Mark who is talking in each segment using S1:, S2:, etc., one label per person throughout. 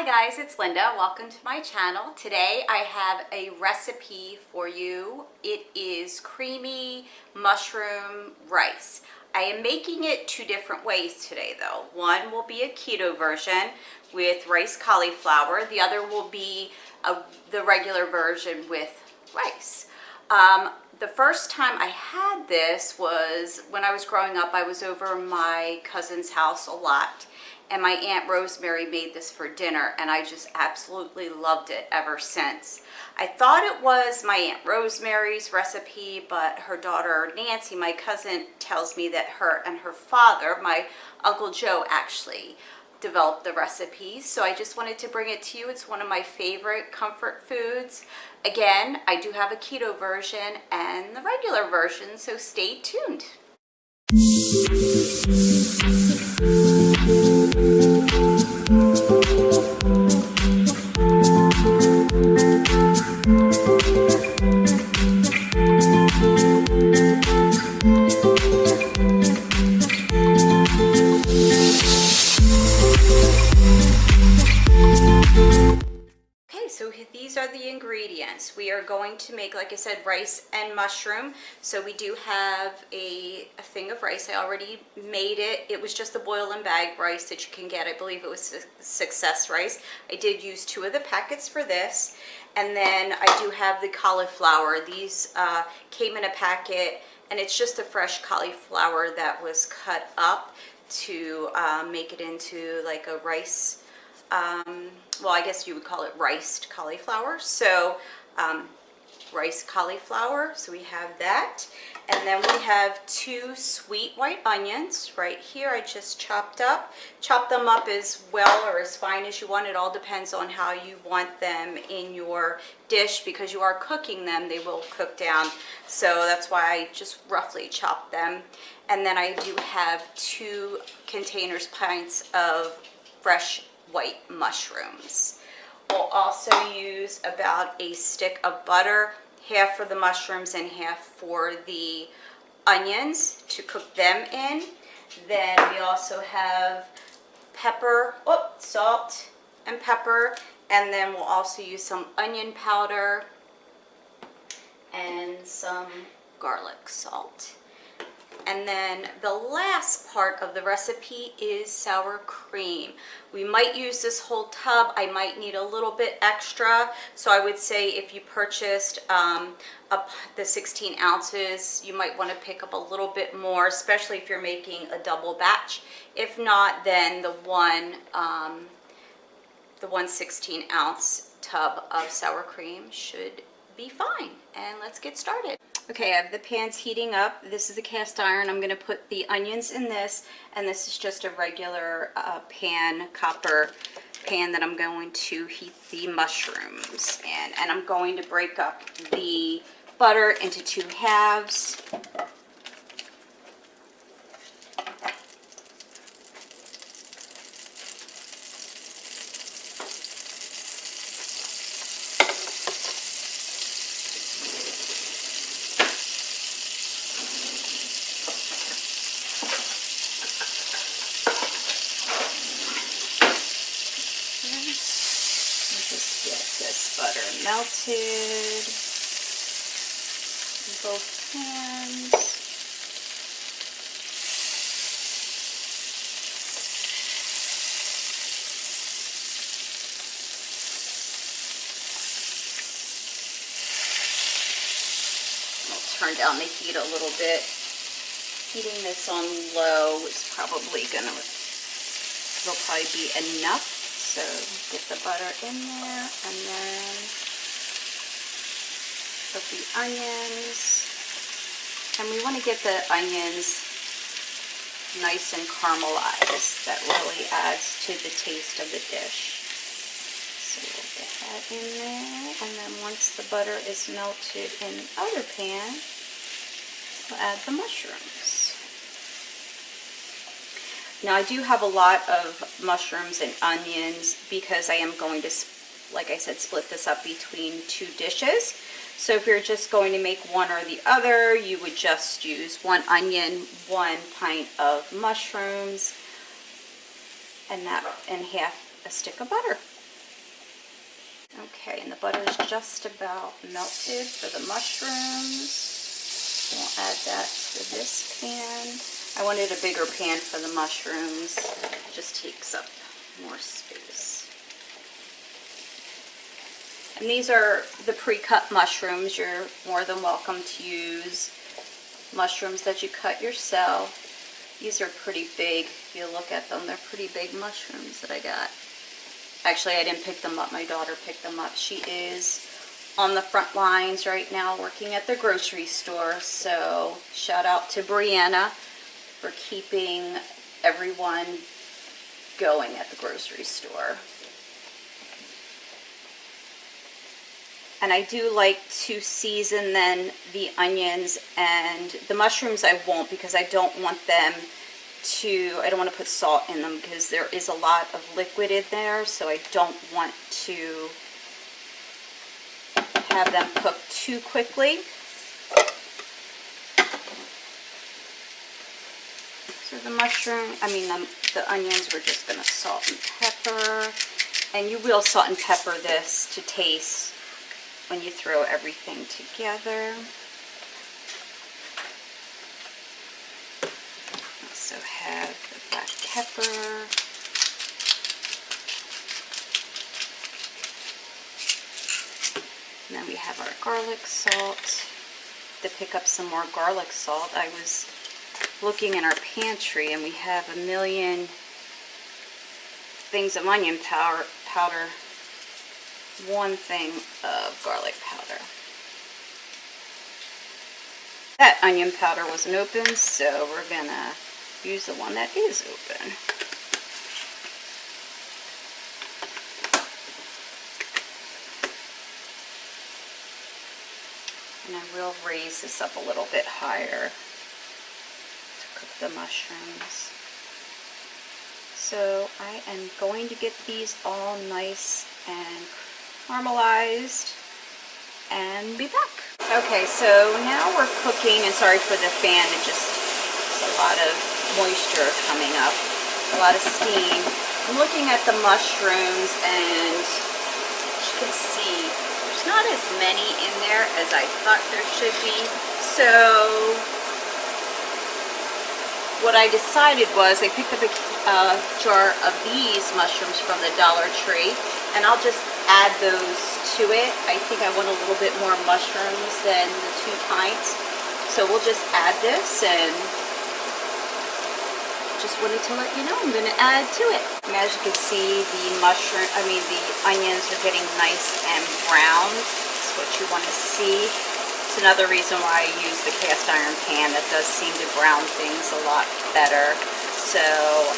S1: Hi guys, it's Linda. Welcome to my channel. Today I have a recipe for you. It is creamy mushroom rice. I am making it two different ways today though. One will be a keto version with rice cauliflower. The other will be the regular version with rice. The first time I had this was when I was growing up. I was over my cousin's house a lot. And my Aunt Rosemary made this for dinner, and I just absolutely loved it ever since. I thought it was my Aunt Rosemary's recipe, but her daughter Nancy, my cousin, tells me that her and her father, my Uncle Joe, actually developed the recipe. So I just wanted to bring it to you. It's one of my favorite comfort foods. Again, I do have a keto version and the regular version, so stay tuned. These are the ingredients. We are going to make, like I said, rice and mushroom. So we do have a thing of rice. I already made it. It was just the boil and bag rice that you can get. I believe it was Success rice. I did use 2 of the packets for this. And then I do have the cauliflower. These came in a packet, and it's just the fresh cauliflower that was cut up to make it into like a rice. Well, I guess you would call it riced cauliflower. So rice cauliflower, so we have that. And then we have 2 sweet white onions right here. I just chopped them up as well or as fine as you want. It all depends on how you want them in your dish. Because you are cooking them, they will cook down. So that's why I just roughly chopped them. And then I do have 2 pints of fresh white mushrooms. We'll also use about a stick of butter, half for the mushrooms and half for the onions to cook them in. Then we also have salt and pepper, and then we'll also use some onion powder and some garlic salt. And then the last part of the recipe is sour cream. We might use this whole tub. I might need a little bit extra. So I would say if you purchased the 16 ounces, you might want to pick up a little bit more, especially if you're making a double batch. If not, then the one 16-ounce tub of sour cream should be fine. And let's get started. Okay, I have the pans heating up. This is a cast iron. I'm going to put the onions in this, and this is just a regular copper pan that I'm going to heat the mushrooms in. And I'm going to break up the butter into 2 halves. Butter melted in both pans. I'll turn down the heat a little bit. Heating this on low is probably it'll probably be enough. So get the butter in there, and then put the onions. And we want to get the onions nice and caramelized. That really adds to the taste of the dish. So we'll get that in there. And then once the butter is melted in the other pan, we'll add the mushrooms. Now I do have a lot of mushrooms and onions because I am going to, like I said, split this up between 2 dishes. So if you're just going to make one or the other, you would just use 1 onion, 1 pint of mushrooms, and half a stick of butter. Okay, and the butter is just about melted for the mushrooms. We'll add that to this pan. I wanted a bigger pan for the mushrooms. It just takes up more space. And these are the pre-cut mushrooms. You're more than welcome to use mushrooms that you cut yourself. These are pretty big. If you look at them, they're pretty big mushrooms that I got. Actually, I didn't pick them up. My daughter picked them up. She is on the front lines right now working at the grocery store. So shout out to Brianna for keeping everyone going at the grocery store. And I do like to season then the onions, and the mushrooms I won't, because I don't want them to, I don't want to put salt in them because there is a lot of liquid in there, so I don't want to have them cook too quickly. So the the onions, we're just going to salt and pepper, and you will salt and pepper this to taste when you throw everything together. Also have the black pepper. And then we have our garlic salt. To pick up some more garlic salt, I was looking in our pantry and we have a million things of onion powder. One thing of garlic powder. That onion powder wasn't open, so we're gonna use the one that is open. And I will raise this up a little bit higher to cook the mushrooms. So I am going to get these all nice and caramelized and be back. Okay, so now we're cooking, and sorry for the fan, it's a lot of moisture coming up, a lot of steam. I'm looking at the mushrooms, and as you can see, there's not as many in there as I thought there should be. So what I decided was I picked up a jar of these mushrooms from the Dollar Tree, and I'll just add those to it. I think I want a little bit more mushrooms than the 2 pints. So we'll just add this, and just wanted to let you know I'm going to add to it. And as you can see, the onions are getting nice and brown. That's what you want to see. It's another reason why I use the cast iron pan. That does seem to brown things a lot better. So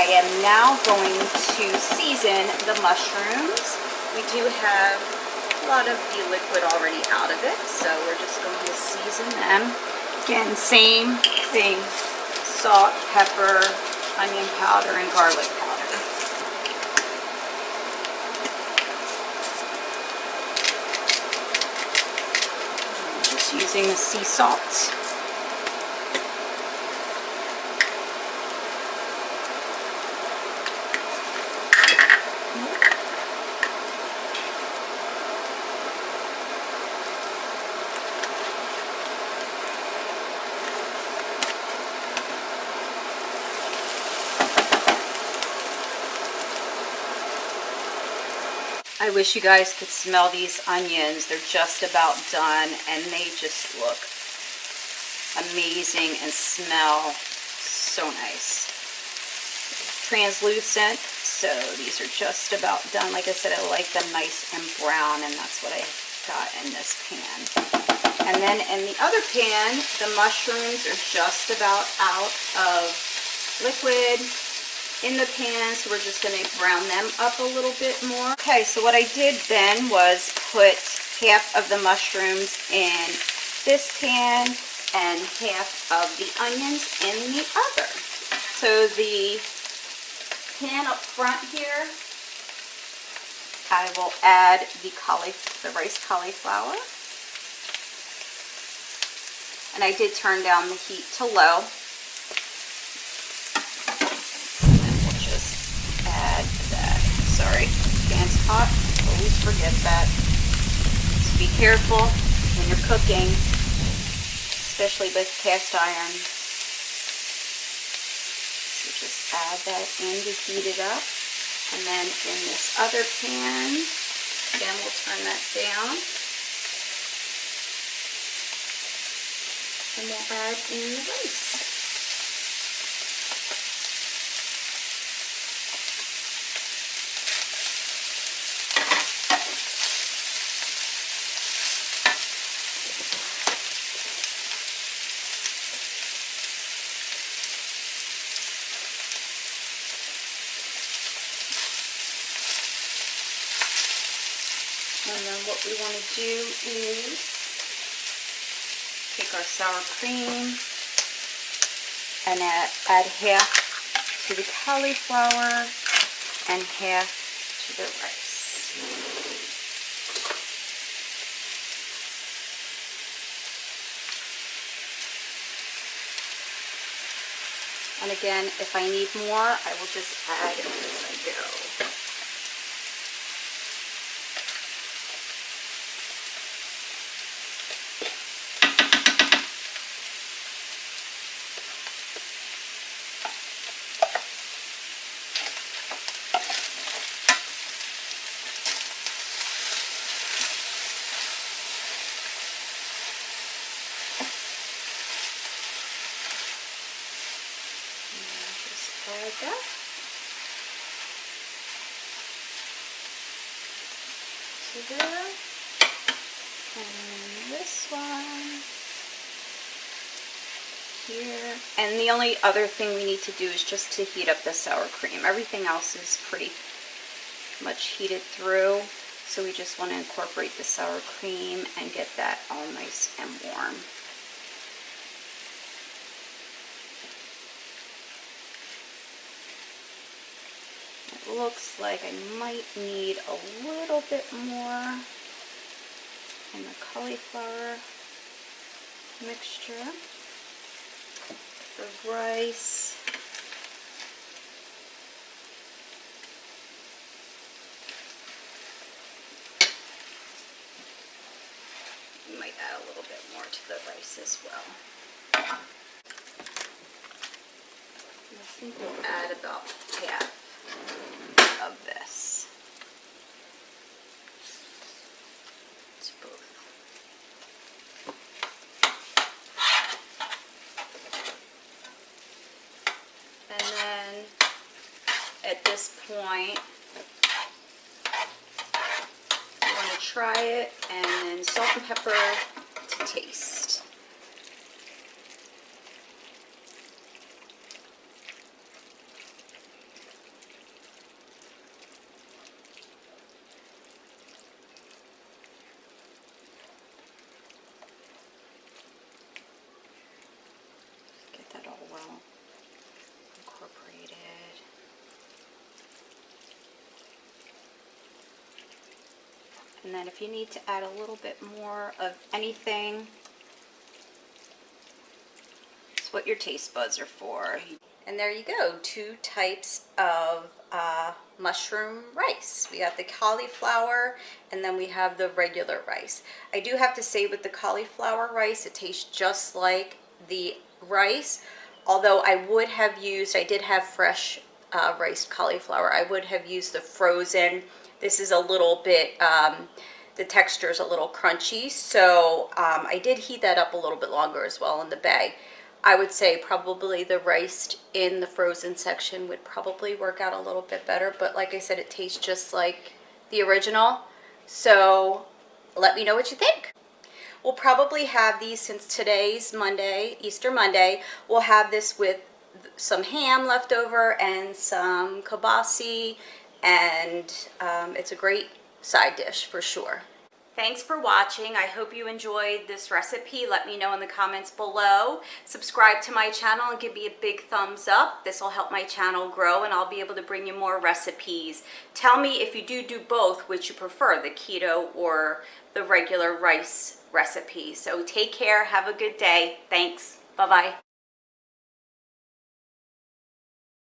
S1: I am now going to season the mushrooms. We do have a lot of the liquid already out of it, so we're just going to season them. Again, same thing, salt, pepper, onion powder, and garlic powder. I'm just using the sea salt. I wish you guys could smell these onions. They're just about done, and they just look amazing and smell so nice. Translucent, so these are just about done. Like I said, I like them nice and brown, and that's what I got in this pan. And then in the other pan, the mushrooms are just about out of liquid in the pan, so we're just going to brown them up a little bit more. Okay, so what I did then was put half of the mushrooms in this pan and half of the onions in the other. So the pan up front here, I will add the rice cauliflower. And I did turn down the heat to low. And then we'll just add that. Sorry, pan's hot. Always forget that. So be careful when you're cooking, especially with cast iron. So just add that in to heat it up. And then in this other pan, again, we'll turn that down. And we'll add in the rice. And then what we want to do is take our sour cream and add half to the cauliflower and half to the rice. And again, if I need more, I will just add as I go. Add that. To there. And this one here. And the only other thing we need to do is just to heat up the sour cream. Everything else is pretty much heated through. So we just want to incorporate the sour cream and get that all nice and warm. Looks like I might need a little bit more in the cauliflower mixture. The rice. You might add a little bit more to the rice as well. I think we'll add about half of this to both. And then at this point, you want to try it, and then salt and pepper to taste. Well incorporated. And then if you need to add a little bit more of anything, it's what your taste buds are for. And there you go, 2 types of mushroom rice. We got the cauliflower, and then we have the regular rice. I do have to say, with the cauliflower rice, it tastes just like the rice. Although I would have used, I did have fresh riced cauliflower. I would have used the frozen. This is a little bit, the texture is a little crunchy. So I did heat that up a little bit longer as well in the bag. I would say probably the rice in the frozen section would probably work out a little bit better. But like I said, it tastes just like the original. So let me know what you think. We'll probably have these, since today's Monday, Easter Monday, we'll have this with some ham left over and some kielbasa, and it's a great side dish for sure. Thanks for watching. I hope you enjoyed this recipe. Let me know in the comments below. Subscribe to my channel and give me a big thumbs up. This will help my channel grow, and I'll be able to bring you more recipes. Tell me if you do both, which you prefer, the keto or the regular rice recipe. So take care. Have a good day. Thanks. Bye-bye.